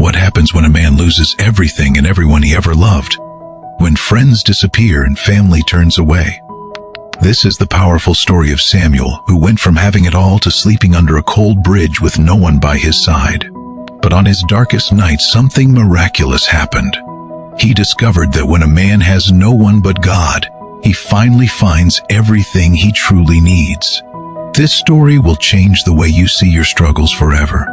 What happens when a man loses everything and everyone he ever loved? When friends disappear and family turns away? This is the powerful story of Samuel, who went from having it all to sleeping under a cold bridge with no one by his side. But on his darkest night, something miraculous happened. He discovered that when a man has no one but God, he finally finds everything he truly needs. This story will change the way you see your struggles forever.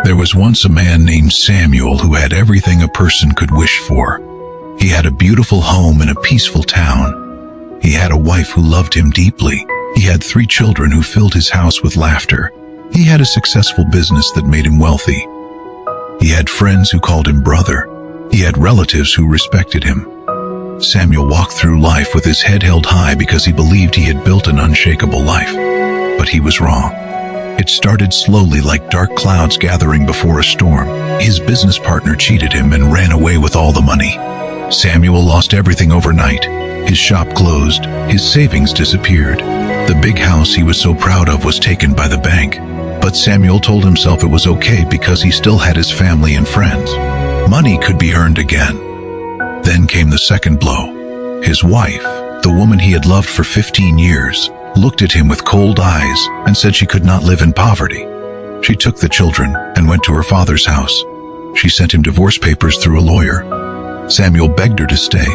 There was once a man named Samuel who had everything a person could wish for. He had a beautiful home in a peaceful town. He had a wife who loved him deeply. He had 3 children who filled his house with laughter. He had a successful business that made him wealthy. He had friends who called him brother. He had relatives who respected him. Samuel walked through life with his head held high because he believed he had built an unshakable life. But he was wrong. It started slowly, like dark clouds gathering before a storm. His business partner cheated him and ran away with all the money. Samuel lost everything overnight. His shop closed. His savings disappeared. The big house he was so proud of was taken by the bank. But Samuel told himself it was okay because he still had his family and friends. Money could be earned again. Then came the second blow. His wife, the woman he had loved for 15 years, looked at him with cold eyes and said she could not live in poverty. She took the children and went to her father's house. She sent him divorce papers through a lawyer. Samuel begged her to stay.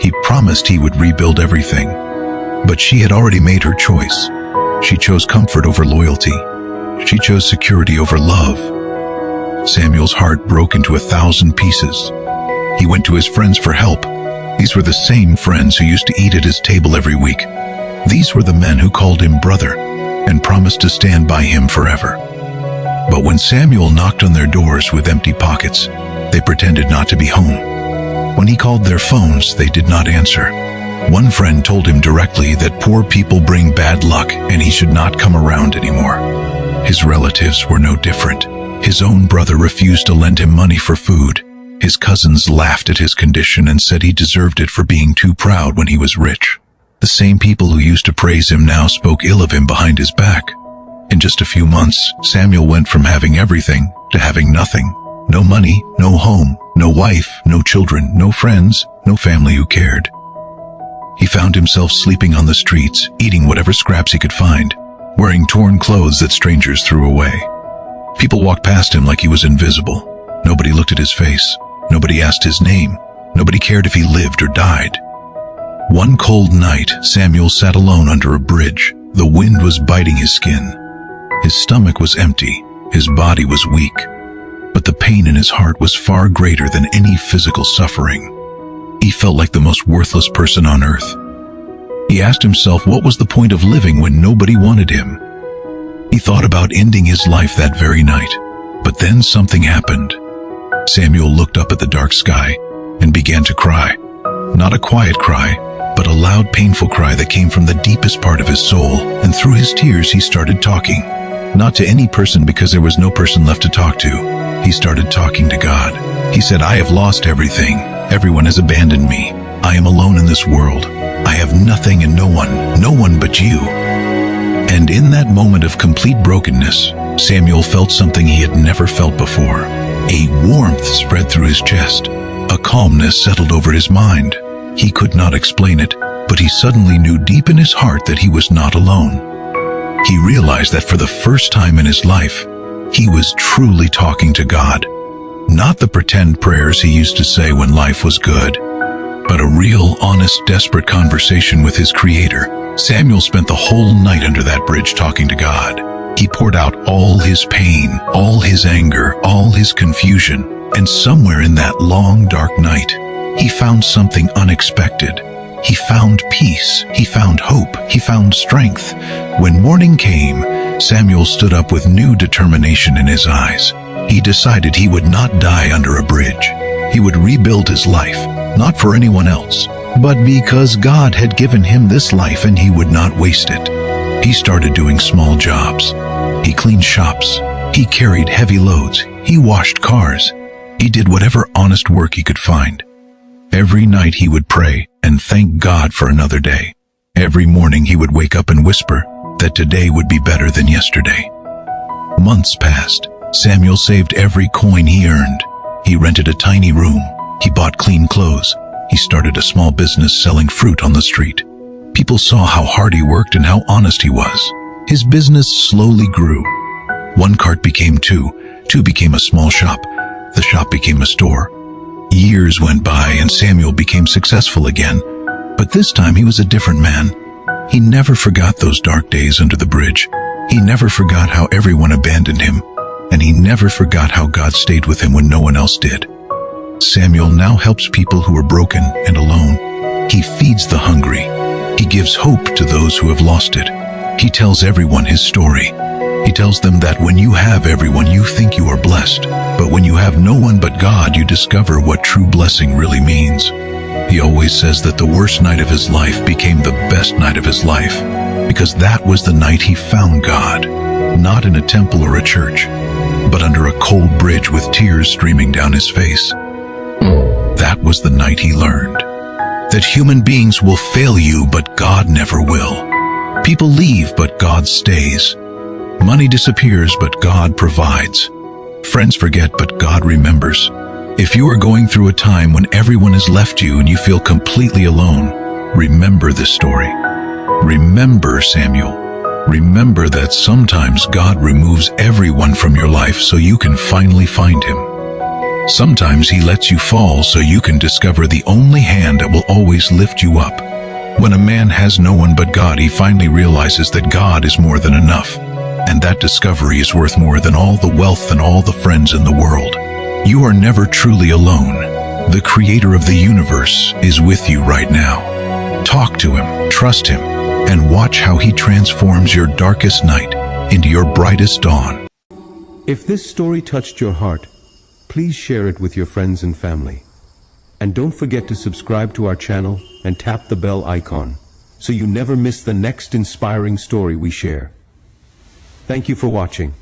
He promised he would rebuild everything. But she had already made her choice. She chose comfort over loyalty. She chose security over love. Samuel's heart broke into 1,000 pieces. He went to his friends for help. These were the same friends who used to eat at his table every week. These were the men who called him brother and promised to stand by him forever. But when Samuel knocked on their doors with empty pockets, they pretended not to be home. When he called their phones, they did not answer. One friend told him directly that poor people bring bad luck and he should not come around anymore. His relatives were no different. His own brother refused to lend him money for food. His cousins laughed at his condition and said he deserved it for being too proud when he was rich. The same people who used to praise him now spoke ill of him behind his back. In just a few months, Samuel went from having everything to having nothing. No money, no home, no wife, no children, no friends, no family who cared. He found himself sleeping on the streets, eating whatever scraps he could find, wearing torn clothes that strangers threw away. People walked past him like he was invisible. Nobody looked at his face. Nobody asked his name. Nobody cared if he lived or died. One cold night, Samuel sat alone under a bridge. The wind was biting his skin. His stomach was empty. His body was weak. But the pain in his heart was far greater than any physical suffering. He felt like the most worthless person on earth. He asked himself what was the point of living when nobody wanted him. He thought about ending his life that very night. But then something happened. Samuel looked up at the dark sky and began to cry. Not a quiet cry, but a loud, painful cry that came from the deepest part of his soul, and through his tears he started talking. Not to any person because there was no person left to talk to. He started talking to God. He said, "I have lost everything. Everyone has abandoned me. I am alone in this world. I have nothing and no one but you." And in that moment of complete brokenness, Samuel felt something he had never felt before. A warmth spread through his chest. A calmness settled over his mind. He could not explain it, but he suddenly knew deep in his heart that he was not alone. He realized that for the first time in his life, he was truly talking to God. Not the pretend prayers he used to say when life was good, but a real, honest, desperate conversation with his Creator. Samuel spent the whole night under that bridge talking to God. He poured out all his pain, all his anger, all his confusion, and somewhere in that long, dark night, he found something unexpected. He found peace. He found hope. He found strength. When morning came, Samuel stood up with new determination in his eyes. He decided he would not die under a bridge. He would rebuild his life, not for anyone else, but because God had given him this life and he would not waste it. He started doing small jobs. He cleaned shops. He carried heavy loads. He washed cars. He did whatever honest work he could find. Every night he would pray and thank God for another day. Every morning he would wake up and whisper, that today would be better than yesterday. Months passed. Samuel saved every coin he earned. He rented a tiny room. He bought clean clothes. He started a small business selling fruit on the street. People saw how hard he worked and how honest he was. His business slowly grew. One cart became two. Two became a small shop. The shop became a store. Years went by and Samuel became successful again. But this time he was a different man. He never forgot those dark days under the bridge. He never forgot how everyone abandoned him. And he never forgot how God stayed with him when no one else did. Samuel now helps people who are broken and alone. He feeds the hungry. He gives hope to those who have lost it. He tells everyone his story. He tells them that when you have everyone, you think you are blessed. But when you have no one but God, you discover what true blessing really means. He always says that the worst night of his life became the best night of his life, because that was the night he found God, not in a temple or a church, but under a cold bridge with tears streaming down his face. That was the night he learned that human beings will fail you, but God never will. People leave, but God stays. Money disappears, but God provides. Friends forget, but God remembers. If you are going through a time when everyone has left you and you feel completely alone, remember this story. Remember Samuel. Remember that sometimes God removes everyone from your life so you can finally find him. Sometimes he lets you fall so you can discover the only hand that will always lift you up. When a man has no one but God, he finally realizes that God is more than enough. And that discovery is worth more than all the wealth and all the friends in the world. You are never truly alone. The creator of the universe is with you right now. Talk to him, trust him, and watch how he transforms your darkest night into your brightest dawn. If this story touched your heart, please share it with your friends and family. And don't forget to subscribe to our channel and tap the bell icon so you never miss the next inspiring story we share. Thank you for watching.